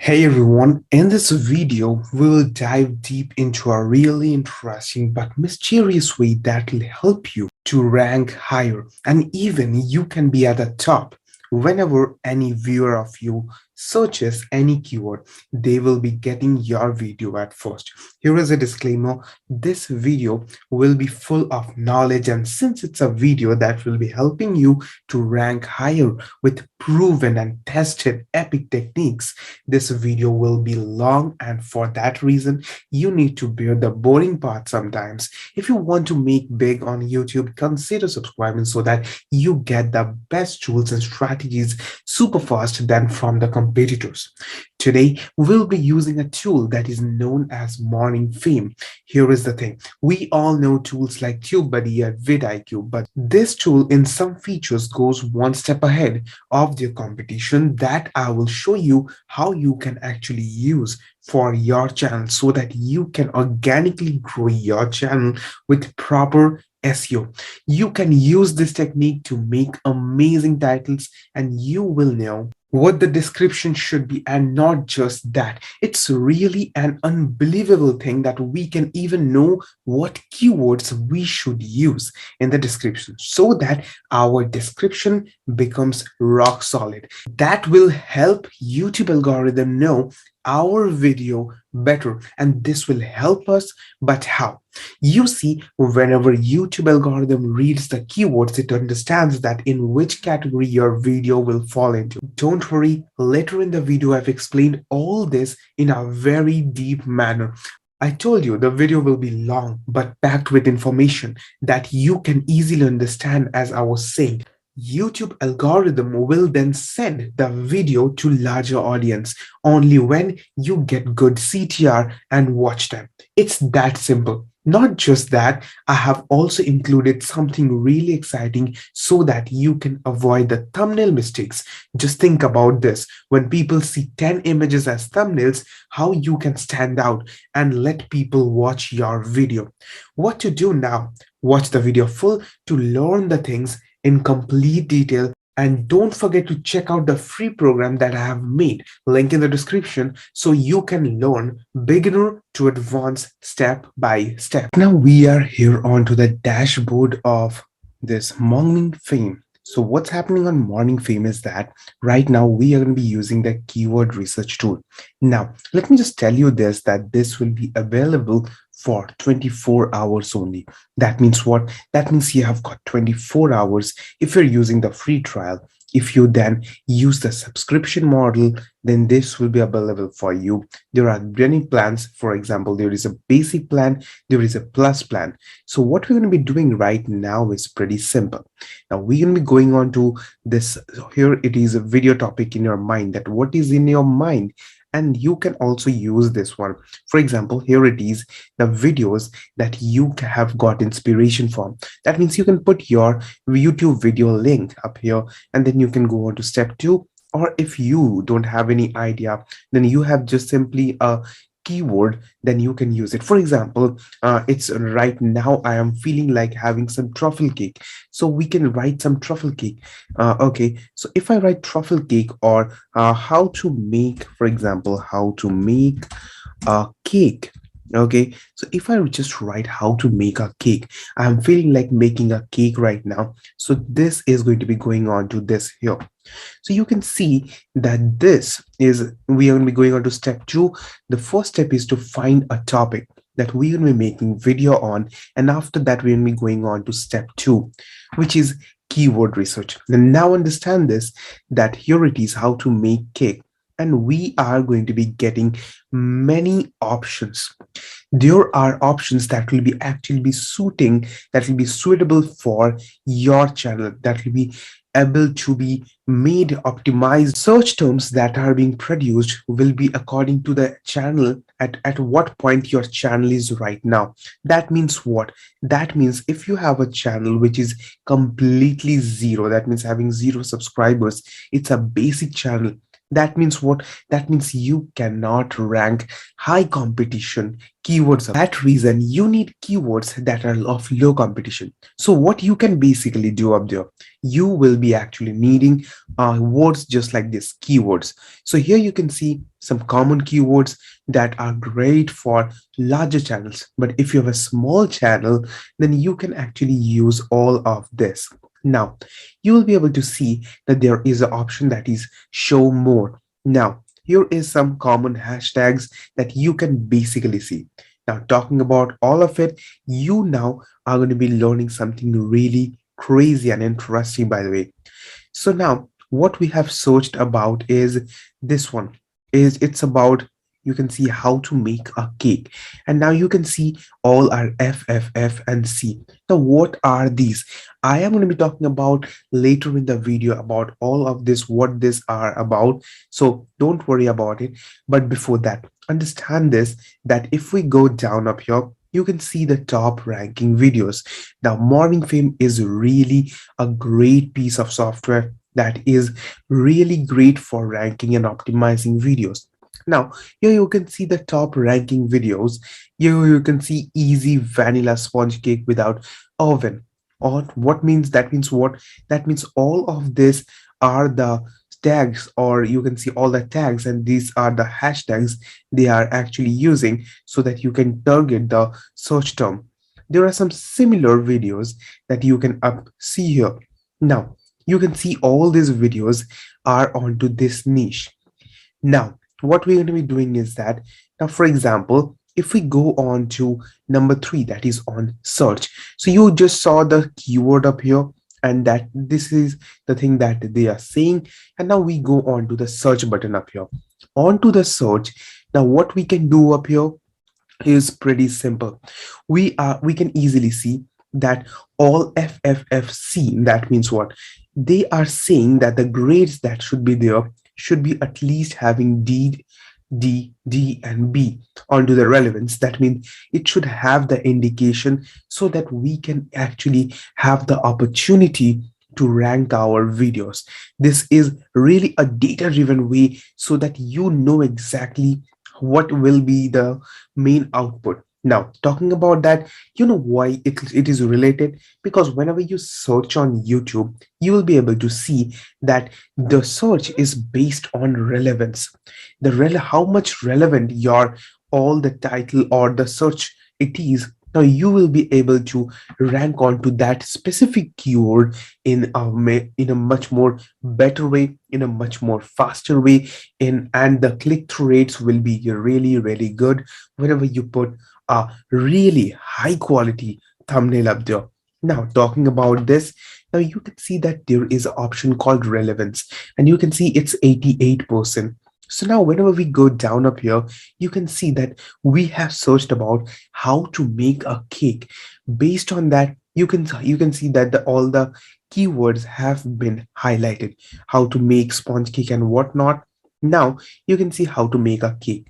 Hey everyone, in this video, we will dive deep into a really interesting but mysterious way that will help you to rank higher and even you can be at the top. Whenever any viewer of you searches any keyword, they will be getting your video at first. Here is a disclaimer. This video will be full of knowledge, and since it's a video that will be helping you to rank higher with proven and tested epic techniques, this video will be long, and for that reason, you need to bear the boring part sometimes. If you want to make big on YouTube, consider subscribing so that you get the best tools and strategies super fast than from the competitors. Today, we'll be using a tool that is known as Morning Fame. Here is the thing. We all know tools like TubeBuddy and vidIQ, but this tool in some features goes one step ahead of their competition that I will show you how you can actually use for your channel so that you can organically grow your channel with proper SEO. You can use this technique to make amazing titles, and you will know what the description should be. And not just that, it's really an unbelievable thing that we can even know what keywords we should use in the description so that our description becomes rock solid. That will help YouTube algorithm know our video better, and this will help us. But how? You see, whenever YouTube algorithm reads the keywords, it understands that in which category your video will fall into. Don't worry, later in the video I've explained all this in a very deep manner. I told you the video will be long but packed with information that you can easily understand. As I was saying, YouTube algorithm will then send the video to larger audience only when you get good CTR and watch time. It's that simple. Not just that, I have also included something really exciting so that you can avoid the thumbnail mistakes. Just think about this. When people see 10 images as thumbnails, how you can stand out and let people watch your video. What to do now? Watch the video full to learn the things in complete detail, and don't forget to check out the free program that I have made, link in the description, so you can learn beginner to advanced step by step. Now we are here onto the dashboard of this Morning Fame. So what's happening on Morning Fame is that right now we are going to be using the keyword research tool. Now, let me just tell you this, that this will be available for 24 hours only. That means what? That means you have got 24 hours if you're using the free trial. If you then use the subscription model, then this will be available for you. There are many plans. For example, there is a basic plan, there is a plus plan. So what we're going to be doing right now is pretty simple. Now we're going to be going on to this. Here it is a video topic in your mind, that what is in your mind. And you can also use this one. For example, here it is, the videos that you have got inspiration from. That means you can put your YouTube video link up here, and then you can go on to step 2. Or if you don't have any idea, then you have just simply a keyword, then you can use it. For example, it's right now I am feeling like having some truffle cake, so we can write some truffle cake. Okay, so if I write truffle cake, or how to make, for example, how to make a cake. Okay, so if I just write how to make a cake, I'm feeling like making a cake right now, so this is going to be going on to this here. So you can see that this is, we are going to be going on to step 2. The first step is to find a topic that we will be making video on, and after that we will be going on to step 2, which is keyword research. And now understand this, that here it is, how to make cake, and we are going to be getting many options. There are options that will be actually be suiting, that will be suitable for your channel, that will be able to be made optimized. Search terms that are being produced will be according to the channel, at what point your channel is right now. That means what? That means if you have a channel which is completely zero, that means having 0 subscribers, it's a basic channel, That means what? That means you cannot rank high competition keywords. That reason you need keywords that are of low competition. So what you can basically do up there, you will be actually needing words just like this, keywords. So here you can see some common keywords that are great for larger channels. But if you have a small channel, then you can actually use all of this. Now, you will be able to see that there is an option that is show more. Now, here is some common hashtags that you can basically see. Now, talking about all of it, you now are going to be learning something really crazy and interesting, by the way. So now what we have searched about is this one. Is it's about, you can see how to make a cake, and now you can see all are F F F and C. Now what are these? I am going to be talking about later in the video about all of this, what these are about, so don't worry about it. But before that, understand this, that if we go down up here, you can see the top ranking videos. Now morning fame is really a great piece of software that is really great for ranking and optimizing videos. Now, here you can see the top ranking videos. Here you can see easy vanilla sponge cake without oven. Or what means that? Means what? That means all of this are the tags, or you can see all the tags, and these are the hashtags they are actually using so that you can target the search term. There are some similar videos that you can see here. Now, you can see all these videos are onto this niche. Now, what we're going to be doing is that, now, for example, if we go on to number 3, that is on search. So you just saw the keyword up here, and that this is the thing that they are saying. And now we go on to the search button up here. On to the search. Now, what we can do up here is pretty simple. We can easily see that all FFFC, that means what? They are saying that the grades that should be there should be at least having D, D, D, and B onto the relevance. That means it should have the indication so that we can actually have the opportunity to rank our videos. This is really a data driven way so that you know exactly what will be the main output. Now, talking about that, you know why it is related? Because whenever you search on YouTube, you will be able to see that the search is based on relevance. How much relevant your all the title or the search it is. Now you will be able to rank onto that specific keyword in a much more better way, in a much more faster way, and the click-through rates will be really good whenever you put a really high quality thumbnail up there. Now talking about this, now you can see that there is an option called relevance, and you can see it's 88%. So now whenever we go down up here, you can see that we have searched about how to make a cake. Based on that, you can see that all the keywords have been highlighted. How to make sponge cake and whatnot. Now you can see how to make a cake.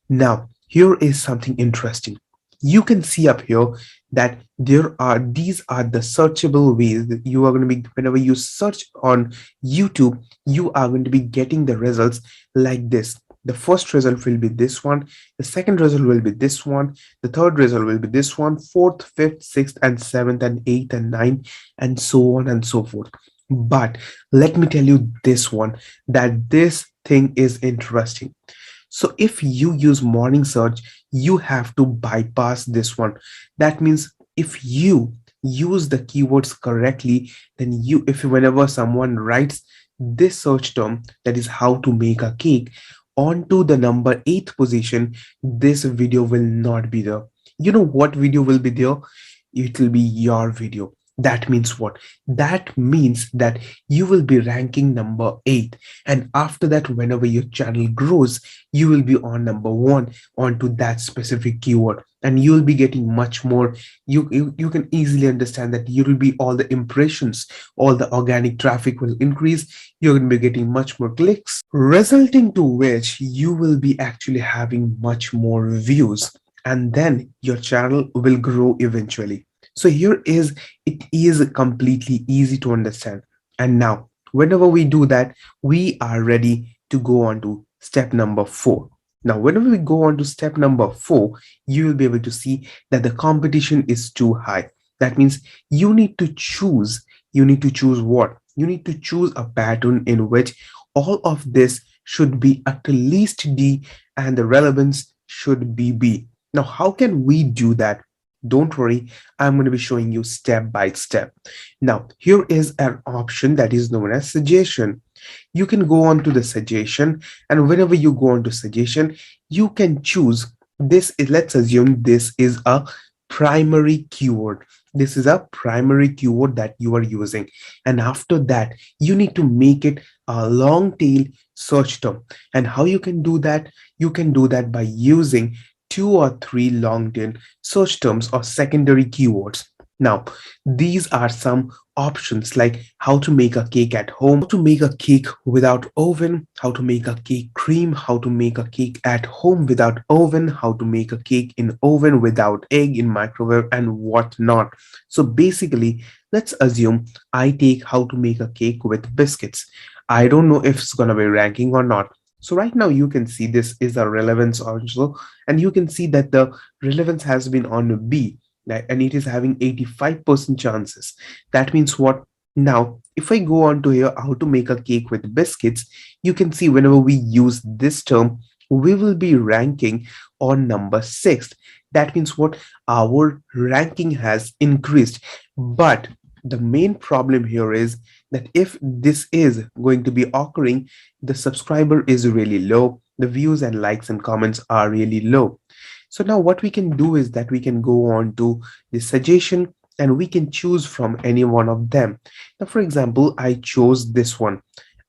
Now, here is something interesting. You can see up here that these are the searchable ways that you are going to be, whenever you search on YouTube, you are going to be getting the results like this. The first result will be this one, the second result will be this one, the third result will be this one, fourth, fifth, sixth, and seventh, and eighth, and ninth, and so on and so forth. But let me tell you this one, that this thing is interesting. So if you use morning search, you have to bypass this one. That means if you use the keywords correctly, then if whenever someone writes this search term, that is how to make a cake, onto the number 8th position, this video will not be there. You know what video will be there? It will be your video. That means what? That means that you will be ranking number 8, and after that, whenever your channel grows, you will be on number 1 onto that specific keyword, and you will be getting much more. You can easily understand that you will be, all the impressions, all the organic traffic will increase. You're going to be getting much more clicks, resulting to which you will be actually having much more views, and then your channel will grow eventually. So it is completely easy to understand. And now, whenever we do that, we are ready to go on to step number 4. Now, whenever we go on to step number 4, you will be able to see that the competition is too high. That means you need to choose. You need to choose what? You need to choose a pattern in which all of this should be at least D and the relevance should be B. Now, how can we do that? Don't worry, I'm going to be showing you step by step. Now, here is an option that is known as suggestion. You can go on to the suggestion, and whenever you go on to suggestion, you can choose this. Let's assume this is a primary keyword. This is a primary keyword that you are using, and after that you need to make it a long tail search term. And how you can do that? You can do that by using 2 or 3 long tail search terms or secondary keywords. Now, these are some options like how to make a cake at home, how to make a cake without oven, how to make a cake cream, how to make a cake at home without oven, how to make a cake in oven without egg in microwave, and whatnot. So basically, let's assume I take how to make a cake with biscuits. I don't know if it's gonna be ranking or not. So right now you can see this is a relevance also, and you can see that the relevance has been on B, and it is having 85% chances. That means what? Now, if I go on to here, how to make a cake with biscuits, you can see whenever we use this term, we will be ranking on number 6. That means what? Our ranking has increased. But the main problem here is that if this is going to be occurring, the subscriber is really low, the views and likes and comments are really low. So now what we can do is that we can go on to the suggestion and we can choose from any one of them. Now, for example, I chose this one,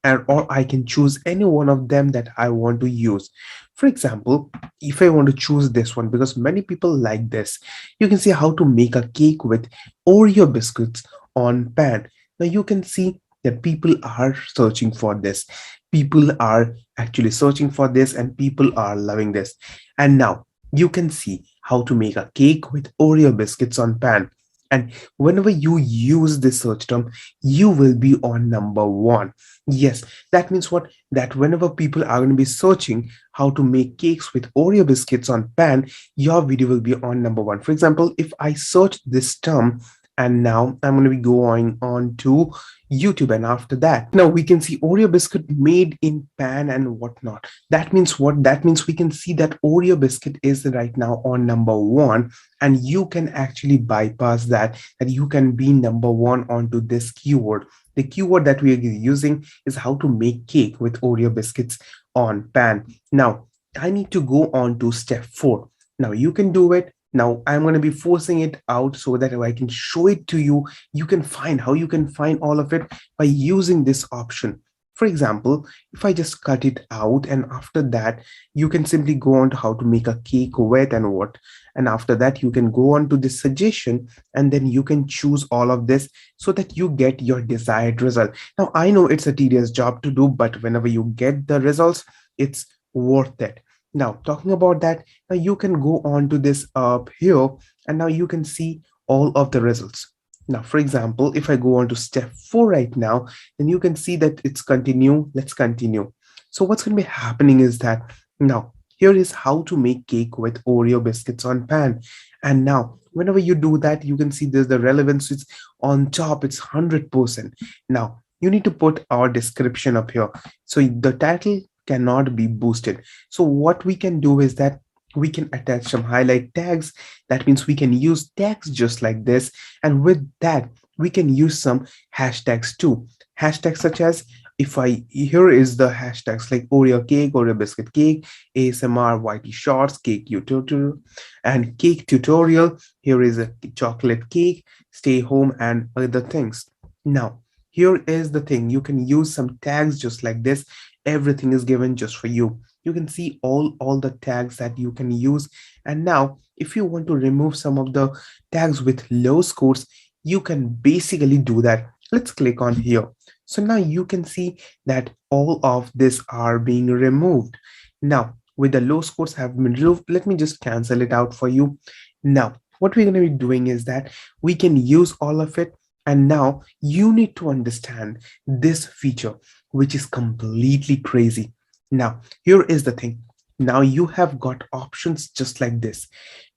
and or I can choose any one of them that I want to use. For example, if I want to choose this one because many people like this, you can see how to make a cake with Oreo biscuits on pan. Now you can see that people are searching for this. People are actually searching for this and people are loving this. And now you can see how to make a cake with Oreo biscuits on pan. And whenever you use this search term, you will be on number 1. Yes, that means what? That whenever people are going to be searching how to make cakes with Oreo biscuits on pan, your video will be on number 1. For example, if I search this term, and now I'm going to be going on to YouTube, and after that now we can see Oreo biscuit made in pan and whatnot. That means what? That means we can see that Oreo biscuit is right now on number 1, and you can actually bypass that, that you can be number 1 onto this keyword. The keyword that we are using is how to make cake with Oreo biscuits on pan. Now I need to go on to step 4. Now you can do it. Now I'm going to be forcing it out so that I can show it to you. You can find how you can find all of it by using this option. For example, if I just cut it out, and after that you can simply go on to how to make a cake with and what, and after that you can go on to this suggestion, and then you can choose all of this so that you get your desired result. Now I know it's a tedious job to do, but whenever you get the results, it's worth it. Now, talking about that, now you can go on to this up here, and now you can see all of the results. Now, for example, if I go on to step 4 right now, then you can see that it's continue. Let's continue. So what's going to be happening is that now here is how to make cake with Oreo biscuits on pan. And now whenever you do that, you can see there's the relevance. It's on top. It's 100%. Now you need to put our description up here. So the title cannot be boosted. So what we can do is that we can attach some highlight tags. That means we can use tags just like this, and with that we can use some hashtags too. Hashtags such as, if I, here is the hashtags like Oreo cake, Oreo biscuit cake, ASMR YT shorts, cake tutorial, and cake tutorial. Here is a chocolate cake, stay home, and other things. Now here is the thing, you can use some tags just like this. Everything is given just for you. You can see all the tags that you can use. And now if you want to remove some of the tags with low scores, you can basically do that. Let's click on here. So now you can see that all of this are being removed. Now with the low scores have been removed, let me just cancel it out for you. Now what we're going to be doing is that we can use all of it. And now you need to understand this feature, which is completely crazy. Now, here is the thing. Now you have got options just like this.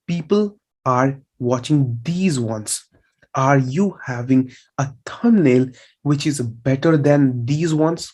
People are watching these ones. Are you having a thumbnail which is better than these ones?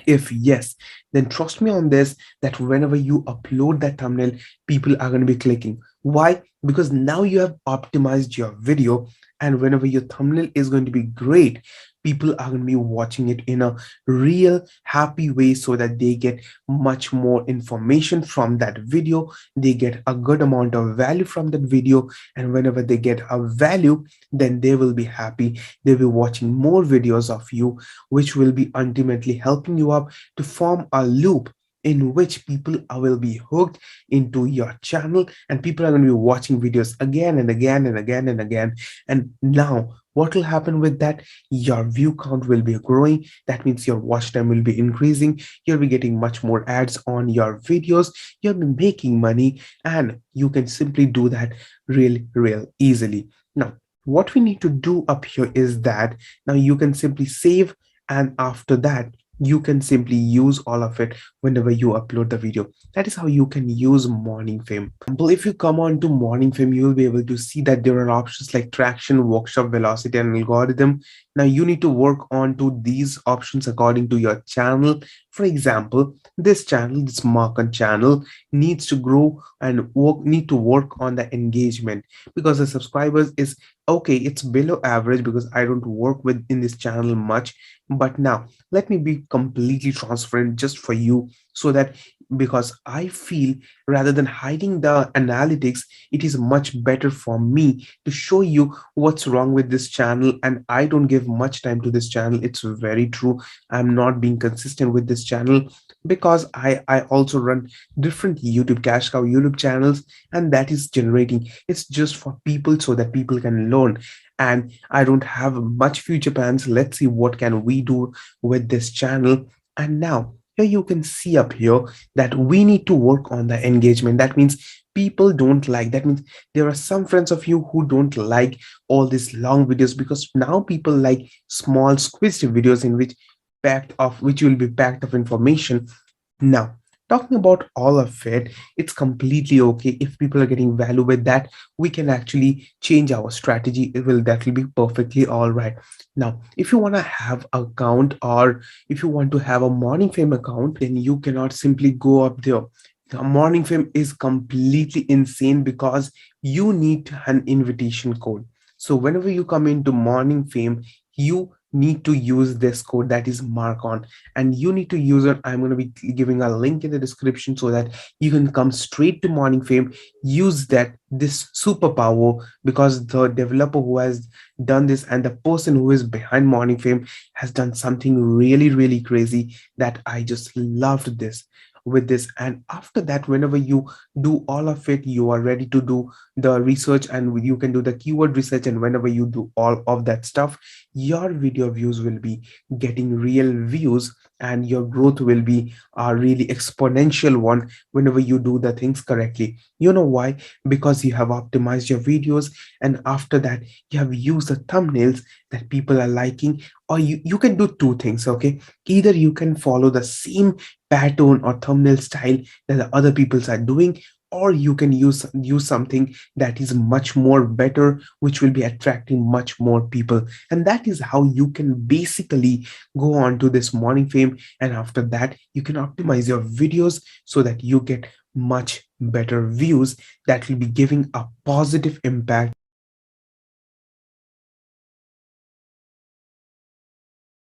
If yes, then trust me on this, that whenever you upload that thumbnail, people are going to be clicking. Why? Because now you have optimized your video, and whenever your thumbnail is going to be great, people are going to be watching it in a real happy way, so that they get much more information from that video. They get a good amount of value from that video, and whenever they get a value, then they will be happy. They'll be watching more videos of you, which will be ultimately helping you up to form a loop in which people will be hooked into your channel, and people are going to be watching videos again and again and again and again. And now what will happen with that? Your view count will be growing. That means your watch time will be increasing. You'll be getting much more ads on your videos. You'll be making money, and you can simply do that real easily. Now what we need to do up here is that now you can simply save, and after that you can simply use all of it whenever you upload the video. That is how you can use Morning Fame. But if you come on to Morning Fame, you will be able to see that there are options like traction, workshop, velocity, and algorithm. Now you need to work on to these options according to your channel. For example, this channel, this MarkOn channel, needs to grow and need to work on the engagement, because the subscribers is okay, it's below average because I don't work with in this channel much. But now let me be completely transparent just for you, so that, because I feel rather than hiding the analytics, it is much better for me to show you what's wrong with this channel. And I don't give much time to this channel. It's very true. I'm not being consistent with this channel, because I also run different YouTube cash cow YouTube channels, and that is generating, it's just for people so that people can learn. And I don't have much future plans. Let's see what can we do with this channel. And now here you can see up here that we need to work on the engagement. That means people don't like, that means there are some friends of you who don't like all these long videos, because now people like small squished videos in which which will be packed of information. Now, talking about all of it, it's completely okay if people are getting value with that. We can actually change our strategy. That will be perfectly all right. Now, if you want to have account, or if you want to have a Morning Fame account, then you cannot simply go up there. The Morning Fame is completely insane, because you need an invitation code. So whenever you come into Morning Fame, you need to use this code, that is MarkOn, and you need to use it. I'm going to be giving a link in the description so that you can come straight to Morning Fame, use this superpower, because the developer who has done this and the person who is behind Morning Fame has done something really crazy, that I just loved this with this. And after that, whenever you do all of it, you are ready to do the research, and you can do the keyword research. And whenever you do all of that stuff, your video views will be getting real views, and your growth will be a really exponential one whenever you do the things correctly. You know why? Because you have optimized your videos, and after that you have used the thumbnails that people are liking. Or you can do two things. Okay, either you can follow the same pattern or thumbnail style that the other peoples are doing, or you can use something that is much more better, which will be attracting much more people. And that is how you can basically go on to this Morning Fame, and after that you can optimize your videos so that you get much better views that will be giving a positive impact